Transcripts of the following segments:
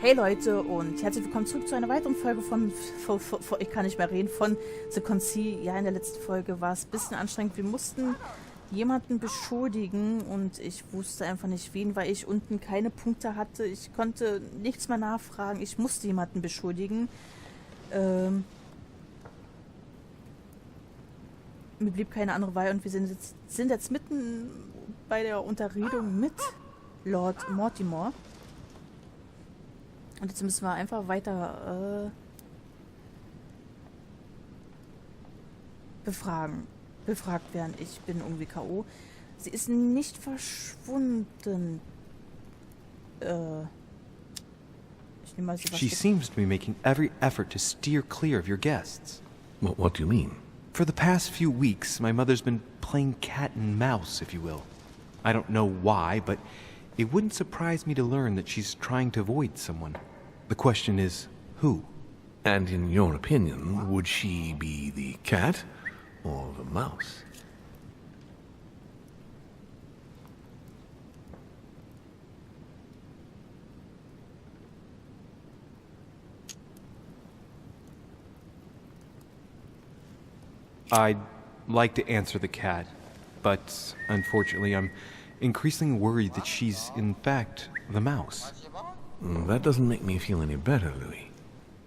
Hey Leute und herzlich willkommen zurück zu einer weiteren Folge von ich kann nicht mehr reden, von The Conci. Ja, in der letzten Folge war es ein bisschen anstrengend. Wir mussten jemanden beschuldigen und ich wusste einfach nicht wen, weil ich unten keine Punkte hatte. Ich konnte nichts mehr nachfragen. Ich musste jemanden beschuldigen. Mir blieb keine andere Wahl und wir sind jetzt mitten bei der Unterredung mit Lord Mortimer. Und jetzt müssen wir einfach weiter befragt werden. Ich bin irgendwie K.O. Sie ist nicht verschwunden. Ich nehme mal so was. She seems to be making every effort to steer clear of your guests. What do you mean? For the past few weeks, my mother's been playing cat and mouse, if you will. I don't know why, but it wouldn't surprise me to learn that she's trying to avoid someone. The question is, who? And in your opinion, would she be the cat or the mouse? I'd like to answer the cat, but unfortunately I'm increasingly worried that she's in fact the mouse. That doesn't make me feel any better, Louis.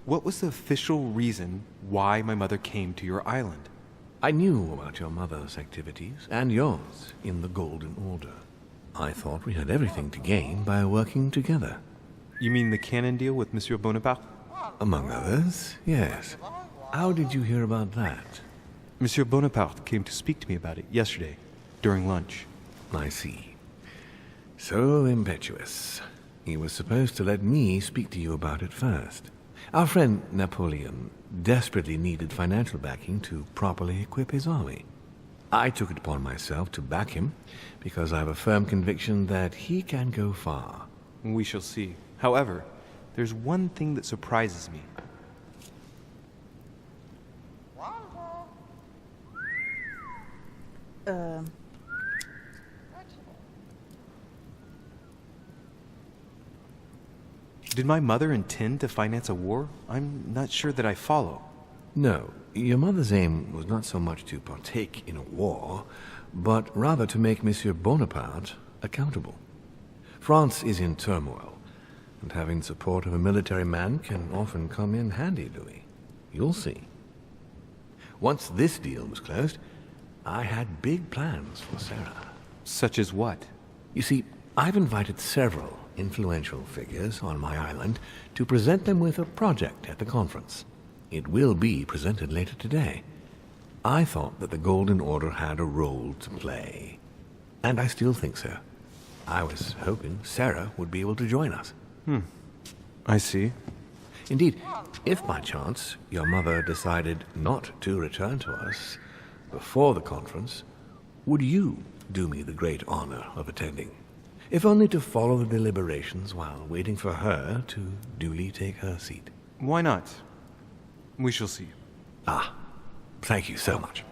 What was the official reason why my mother came to your island? I knew about your mother's activities, and yours, in the Golden Order. I thought we had everything to gain by working together. You mean the canon deal with Monsieur Bonaparte? Among others, yes. How did you hear about that? Monsieur Bonaparte came to speak to me about it yesterday, during lunch. I see. So impetuous. He was supposed to let me speak to you about it first. Our friend Napoleon desperately needed financial backing to properly equip his army. I took it upon myself to back him because I have a firm conviction that he can go far. We shall see. However, there's one thing that surprises me. Did my mother intend to finance a war? I'm not sure that I follow. No, your mother's aim was not so much to partake in a war, but rather to make Monsieur Bonaparte accountable. France is in turmoil, and having support of a military man can often come in handy, Louis. You'll see. Once this deal was closed, I had big plans for Sarah. Such as what? You see, I've invited several influential figures on my island to present them with a project at the conference. It will be presented later today. I thought that the Golden Order had a role to play, and I still think so. I was hoping Sarah would be able to join us. I see. Indeed, if by chance your mother decided not to return to us before the conference, would you do me the great honor of attending? If only to follow the deliberations while waiting for her to duly take her seat. Why not? We shall see. Ah, thank you so much.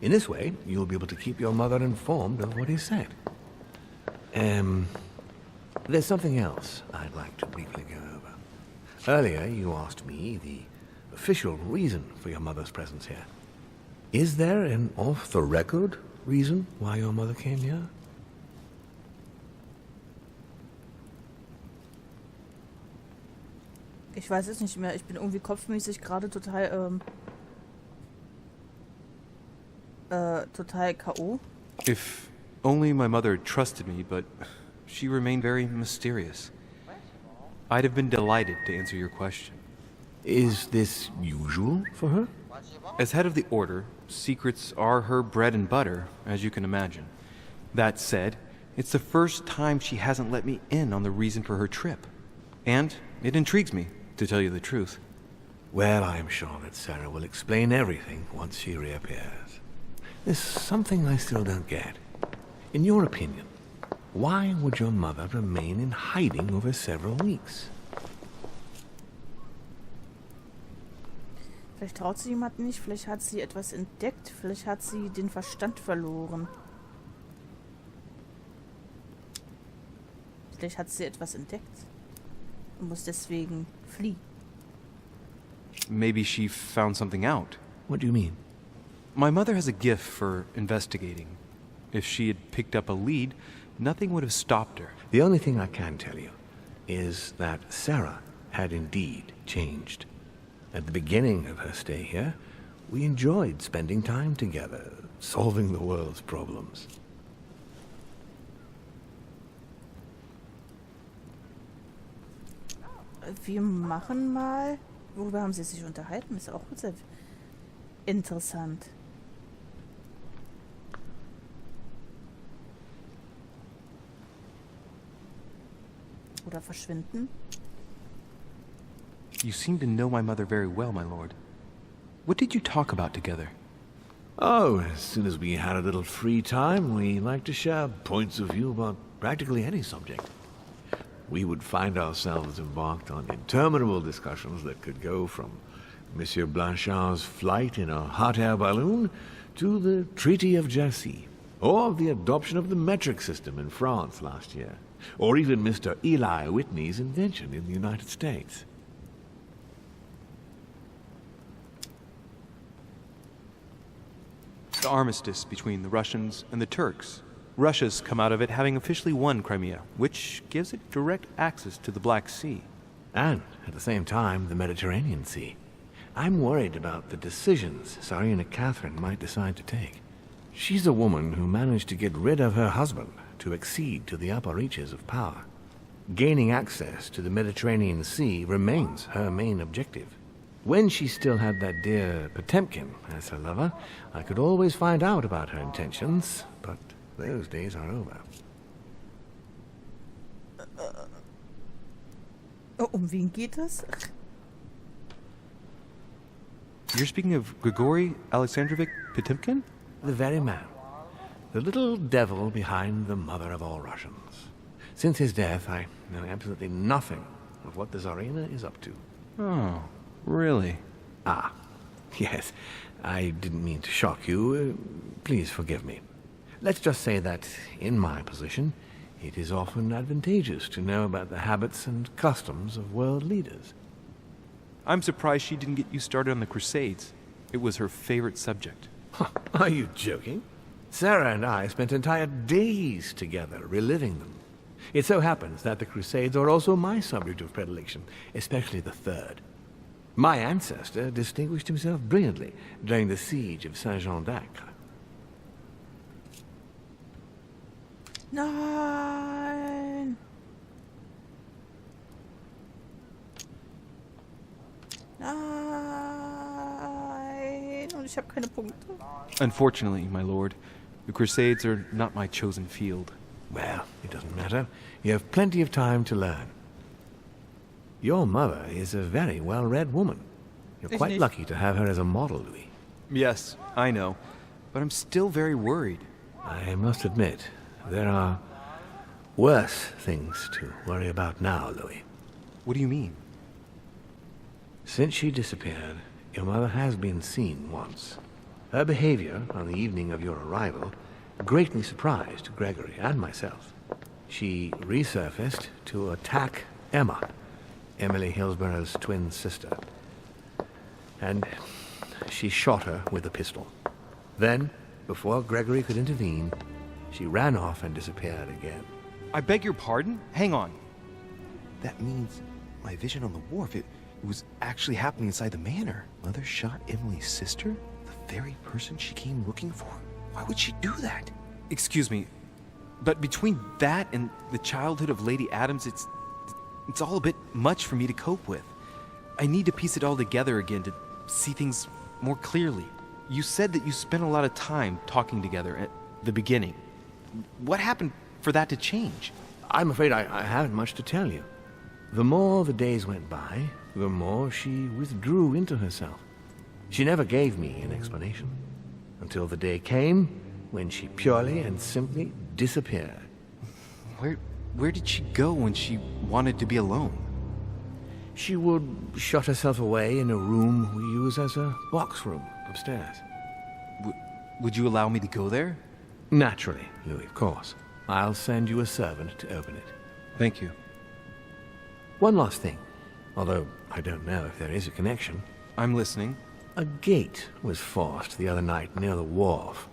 In this way, you'll be able to keep your mother informed of what is said. There's something else I'd like to briefly go over. Earlier, you asked me the official reason for your mother's presence here. Is there an off-the-record reason why your mother came here? Ich weiß es nicht mehr. Ich bin irgendwie kopfmäßig gerade total K.O. If only my mother trusted me, but she remained very mysterious. I'd have been delighted to answer your question. Is this usual for her? As head of the Order, secrets are her bread and butter, as you can imagine. That said, it's the first time she hasn't let me in on the reason for her trip. And it intrigues me, to tell you the truth. Well, I'm sure that Sarah will explain everything once she reappears. There's something I still don't get. In your opinion, why would your mother remain in hiding over several weeks? Vielleicht traut sie jemanden nicht, vielleicht hat sie etwas entdeckt, vielleicht hat sie den Verstand verloren. Vielleicht hat sie etwas entdeckt. und muss deswegen fliehen. Maybe she found something out. What do you mean? My mother has a gift for investigating. If she had picked up a lead, nothing would have stopped her. The only thing I can tell you is that Sarah had indeed changed. At the beginning of her stay here, we enjoyed spending time together, solving the world's problems. Wir machen mal... Worüber haben sie sich unterhalten? Ist auch sehr interessant. Oder verschwinden. You seem to know my mother very well, my lord. What did you talk about together? Oh, as soon as we had a little free time, we liked to share points of view about practically any subject. We would find ourselves embarked on interminable discussions that could go from Monsieur Blanchard's flight in a hot air balloon to the Treaty of Jersey, or the adoption of the metric system in France last year, or even Mr. Eli Whitney's invention in the United States. The armistice between the Russians and the Turks. Russia's come out of it having officially won Crimea, which gives it direct access to the Black Sea. And, at the same time, the Mediterranean Sea. I'm worried about the decisions Tsarina Catherine might decide to take. She's a woman who managed to get rid of her husband to accede to the upper reaches of power. Gaining access to the Mediterranean Sea remains her main objective. When she still had that dear Potemkin as her lover, I could always find out about her intentions, but those days are over. Wen geht es? You're speaking of Grigory Alexandrovich Potemkin? The very man. The little devil behind the mother of all Russians. Since his death, I know absolutely nothing of what the Tsarina is up to. Oh, really? Ah, yes. I didn't mean to shock you. Please forgive me. Let's just say that, in my position, it is often advantageous to know about the habits and customs of world leaders. I'm surprised she didn't get you started on the Crusades. It was her favorite subject. Are you joking? Sarah and I spent entire days together reliving them. It so happens that the Crusades are also my subject of predilection, especially the third. My ancestor distinguished himself brilliantly during the siege of Saint-Jean d'Acre. Nein! Nein! Und ich habe keine Punkte. Unfortunately, my lord, the Crusades are not my chosen field. Well, it doesn't matter. You have plenty of time to learn. Your mother is a very well-read woman. You're quite lucky to have her as a model, Louis. Yes, I know, but I'm still very worried. I must admit, there are worse things to worry about now, Louis. What do you mean? Since she disappeared, your mother has been seen once. Her behavior on the evening of your arrival greatly surprised Gregory and myself. She resurfaced to attack Emma, Emily Hillsborough's twin sister. And she shot her with a pistol. Then, before Gregory could intervene, she ran off and disappeared again. I beg your pardon? Hang on. That means my vision on the wharf, it was actually happening inside the manor. Mother shot Emily's sister? The very person she came looking for? Why would she do that? Excuse me, but between that and the childhood of Lady Adams, it's all a bit much for me to cope with. I need to piece it all together again to see things more clearly. You said that you spent a lot of time talking together at the beginning. What happened for that to change? I'm afraid I haven't much to tell you. The more the days went by, the more she withdrew into herself. She never gave me an explanation, until the day came when she purely and simply disappeared. Where did she go when she wanted to be alone? She would shut herself away in a room we use as a box room upstairs. Would you allow me to go there? Naturally, Louis, of course. I'll send you a servant to open it. Thank you. One last thing, although I don't know if there is a connection. I'm listening. A gate was forced the other night near the wharf.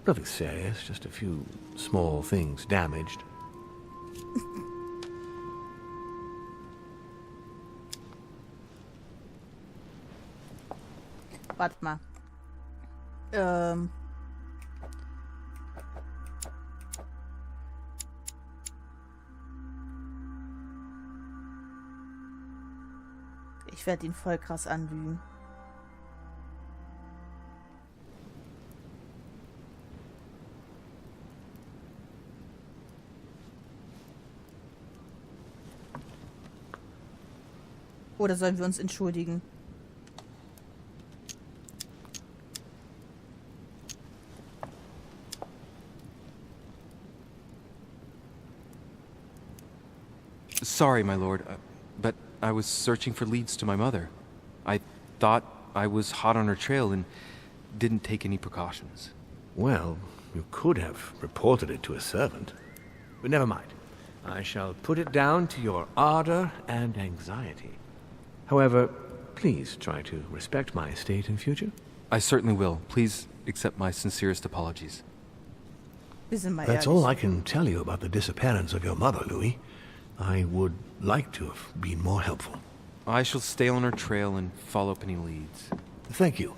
Nothing serious, just a few small things damaged. Warte mal. Ich werde ihn voll krass anlügen. Oder sollen wir uns entschuldigen? Sorry, my lord, but I was searching for leads to my mother. I thought I was hot on her trail and didn't take any precautions. Well, you could have reported it to a servant. But never mind. I shall put it down to your ardor and anxiety. However, please try to respect my state in future. I certainly will. Please accept my sincerest apologies. That's all I can tell you about the disappearance of your mother, Louis. I would like to have been more helpful. I shall stay on her trail and follow up any leads. Thank you.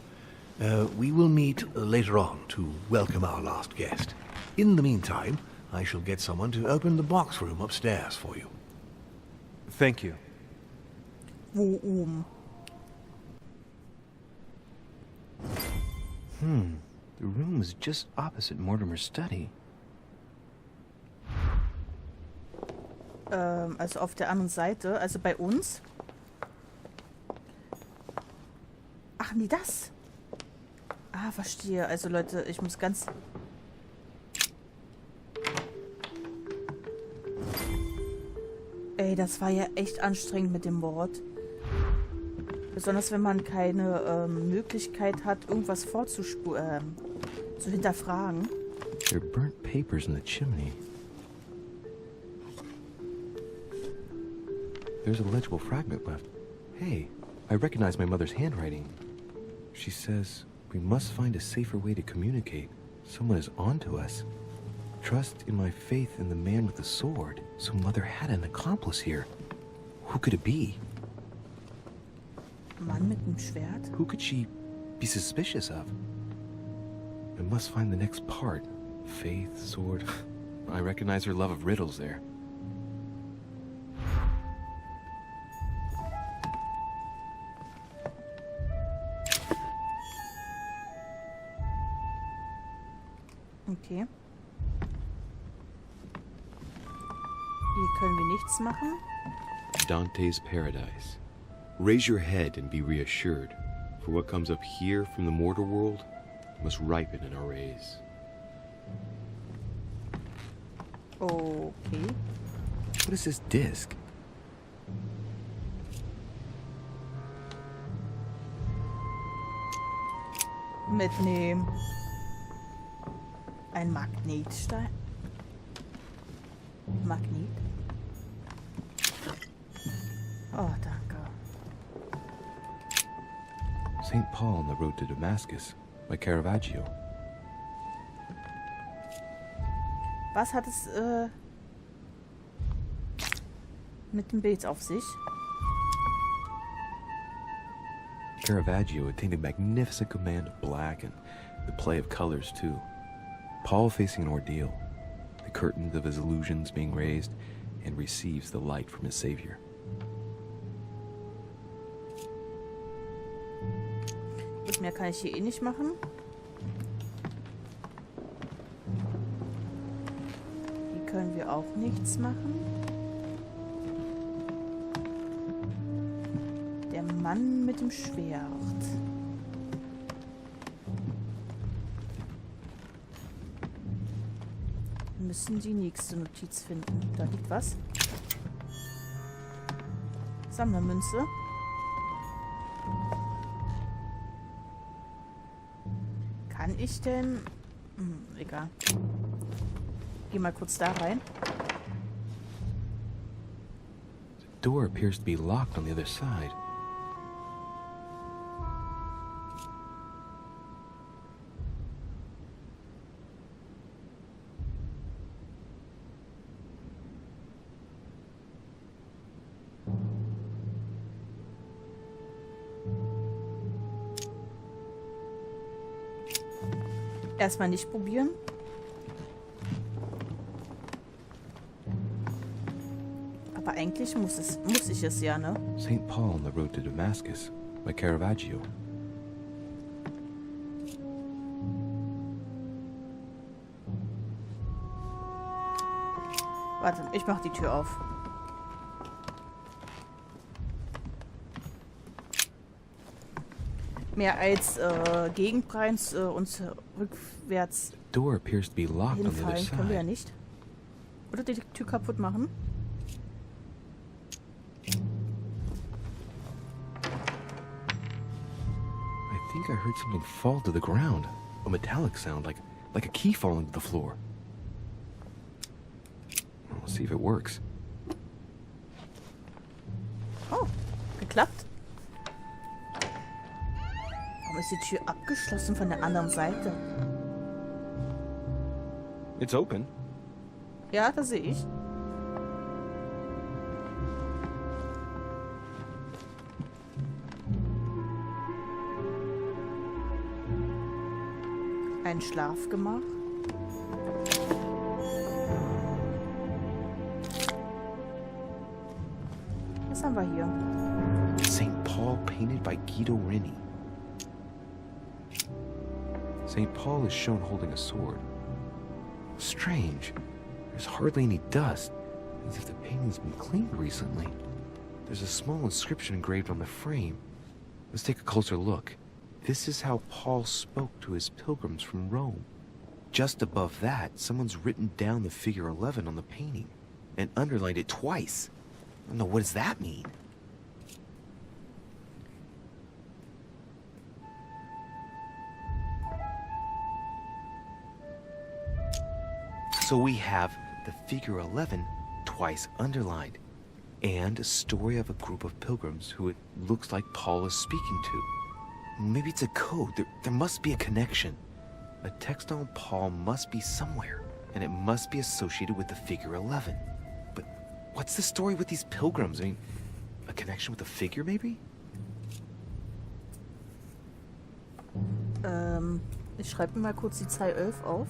We will meet later on to welcome our last guest. In the meantime, I shall get someone to open the box room upstairs for you. Thank you. Wo oben? The room is just opposite Mortimer's study. Also auf der anderen Seite, also bei uns. Ach nee, das. Ah, verstehe. Also Leute, ich muss ganz... Ey, das war ja echt anstrengend mit dem Wort. Besonders wenn man keine Möglichkeit hat, irgendwas zu hinterfragen. There are burnt papers in the chimney. There's a legible fragment left. Hey, I recognize my mother's handwriting. She says, we must find a safer way to communicate. Someone is onto us. Trust in my faith in the man with the sword. So Mother had an accomplice here. Who could it be? Mann mit dem Schwert? Who could she be suspicious of? I must find the next part. Faith, sword. I recognize her love of riddles there. Okay. Hier können wir nichts machen. Dante's Paradise. Raise your head and be reassured, for what comes up here from the mortal world must ripen in our rays. Okay. What is this disc? Mitnehmen. Ein Magnetstein. Magnet. Oh, danke. St. Paul on the road to Damascus by Caravaggio. Was hat es mit dem Bild auf sich? Caravaggio attained a magnificent command of black and the play of colors too. Paul facing an ordeal, the curtains of his illusions being raised, and receives the light from his Savior. Gut, mehr kann ich hier eh nicht machen. Hier können wir auch nichts machen. Der Mann mit dem Schwert. Wir müssen die nächste Notiz finden. Da liegt was. Sammlermünze. Kann ich denn... egal. Geh mal kurz da rein. door appears to be locked on the other side. Erstmal nicht probieren. Aber eigentlich muss ich es ja, ne? St. Paul on the Road to Damascus by Caravaggio. Warte, ich mach die Tür auf. Mehr als Gegenpreis und rückwärts Door appears to be locked on the other hinfallen können wir ja side. nicht. Oder die Tür kaputt machen. I think I heard something fall to the ground. A metallic sound, like a key falling to the floor. We'll see if it works. Oh, geklappt. Warum ist die Tür abgeschlossen von der anderen Seite? It's open. Ja, das sehe ich. Ein Schlafgemach. Was haben wir hier? St. Paul painted by Guido Reni. St. Paul is shown holding a sword. Strange. There's hardly any dust, as if the painting's been cleaned recently. There's a small inscription engraved on the frame. Let's take a closer look. This is how Paul spoke to his pilgrims from Rome. Just above that, someone's written down the figure 11 on the painting and underlined it twice. I don't know, what does that mean? So we have the figure 11 twice underlined, and a story of a group of pilgrims who it looks like Paul is speaking to. Maybe it's a code. There must be a connection. A text on Paul must be somewhere, and it must be associated with the figure 11. But what's the story with these pilgrims? I mean, a connection with a figure, maybe? Ich schreibe mir mal kurz die Zahl 11 auf.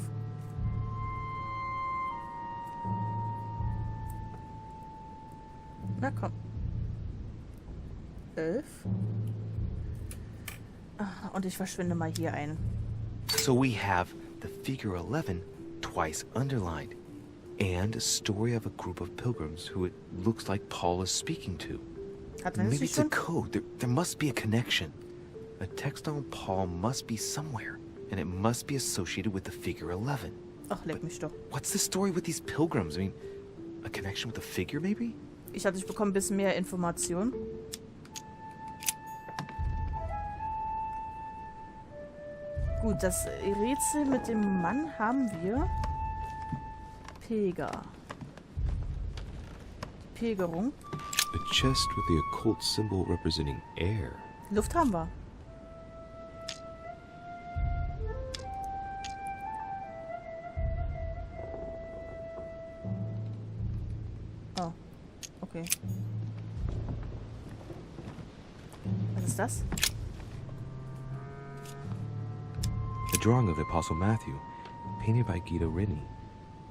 Na komm. 11. Ah, und ich verschwinde mal hier ein. So we have the figure 11 twice underlined, and a story of a group of pilgrims who it looks like Paul is speaking to. Hatten wir das Maybe nicht it's a schon? code. There must be a connection. A text on Paul must be somewhere, and it must be associated with the figure 11. Ach, leck mich doch. What's the story with these pilgrims? I mean, a connection with a figure, maybe? Ich dachte, ich bekomme ein bisschen mehr Informationen. Gut, das Rätsel mit dem Mann haben wir. Pilger. Pilgerung. A chest with the occult symbol representing air. Luft haben wir. Oh, okay. Was ist das? A drawing of the Apostle Matthew, painted by Guido Reni.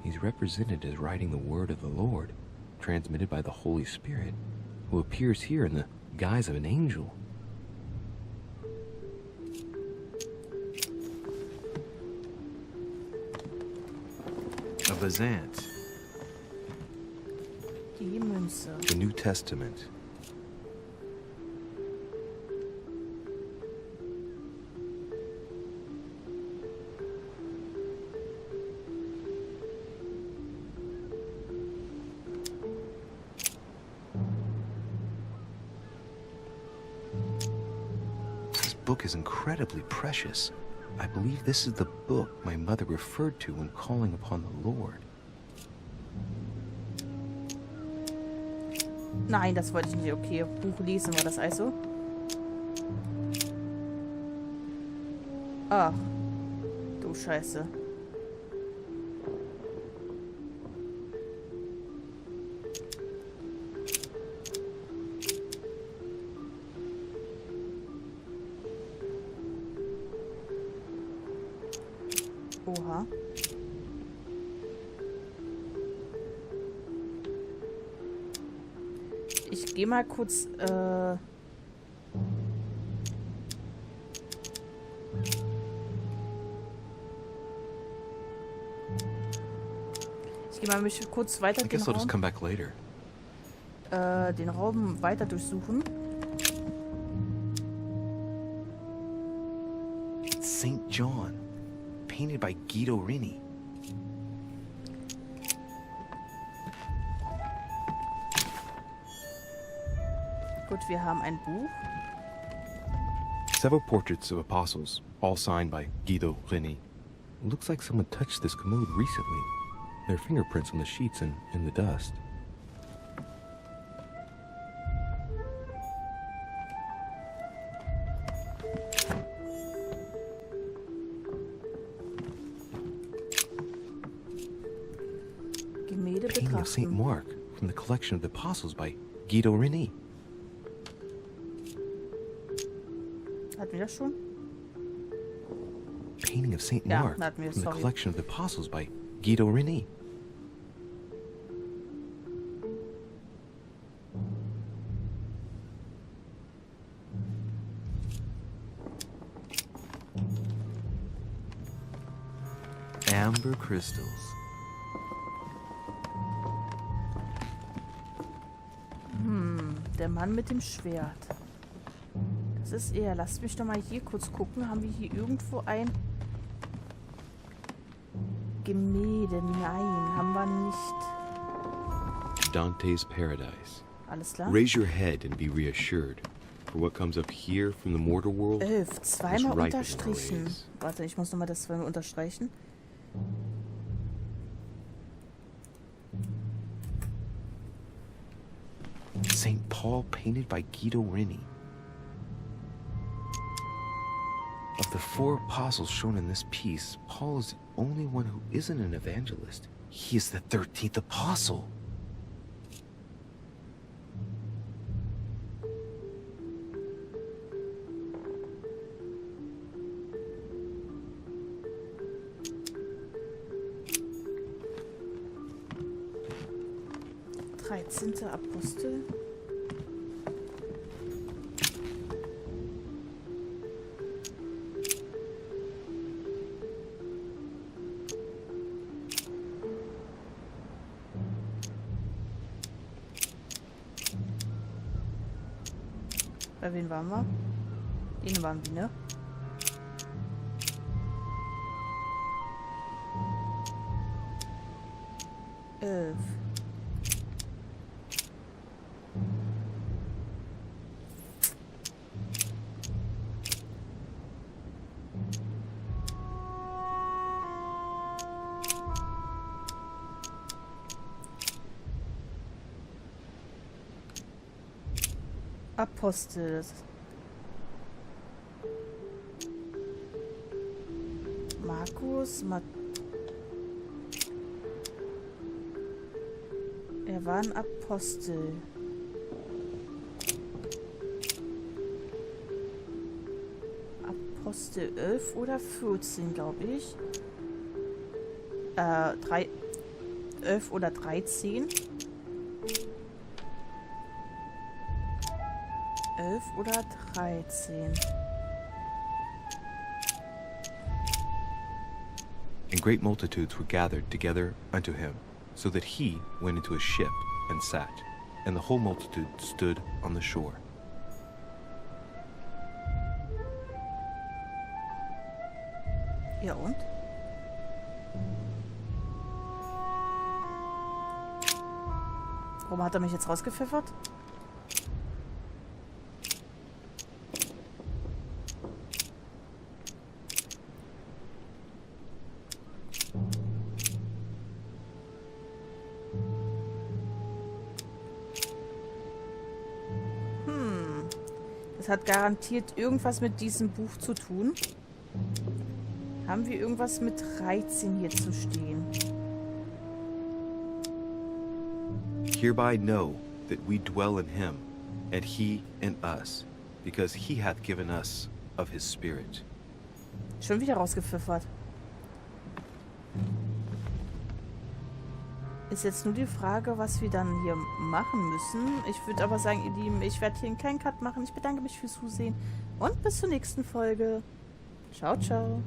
He's represented as writing the word of the Lord, transmitted by the Holy Spirit, who appears here in the guise of an angel. A Bazant. Die Münze. The New Testament. This book is incredibly precious. I believe this is the book my mother referred to when calling upon the Lord. Nein, das wollte ich nicht. Okay, Buch lesen war das also. Ach, du Scheiße. Oha. Ich gehe mal kurz, ich gehe mal mich kurz weiter I guess I'll just come back later. den Raum weiter durchsuchen. It's St. John, painted by Guido Rini. Gut, wir haben ein Buch. Several portraits of apostles, all signed by Guido Rini. Looks like someone touched this commode recently. There are fingerprints on the sheets and in the dust. Gemälde Painting of St. betrachten. Mark from the collection of the apostles by Guido Rini. Hatten wir das schon? Painting of St. Ja, Mark hatten wir, from the sorry. collection of the apostles by Guido Rini. Amber crystals. Der Mann mit dem Schwert. Das ist er. Lasst mich doch mal hier kurz gucken. Haben wir hier irgendwo ein Gemälde? Nein, haben wir nicht. Dante's Paradise. Alles klar? Raise your head and be reassured. For what comes up here from the mortal world 11. Zweimal ripe in our unterstrichen. ways. Warte, ich muss nochmal das zweimal unterstreichen. St. Paul, painted by Guido Rini. Of the 4 apostles shown in this piece, Paul is the only one who isn't an evangelist. He is the 13th apostle. Apostel. Bei wen waren wir? Den waren wir, ne? Apostel. Markus, er war ein Apostel. Apostel 11 oder 14, glaube ich. 11 oder 13. 11 oder 13. And great multitudes were gathered together unto him, so that he went into a ship and sat, and the whole multitude stood on the shore. Ja und? Warum hat er mich jetzt rausgepfeffert? Das hat garantiert irgendwas mit diesem Buch zu tun. Haben wir irgendwas mit 13 hier zu stehen? Hereby know that we dwell in him, and he in us, because he hath given us of his Spirit. Schon wieder rausgepfiffert. Ist jetzt nur die Frage, was wir dann hier machen müssen. Ich würde aber sagen, ihr Lieben, ich werde hier einen kleinen Cut machen. Ich bedanke mich fürs Zusehen und bis zur nächsten Folge. Ciao, ciao.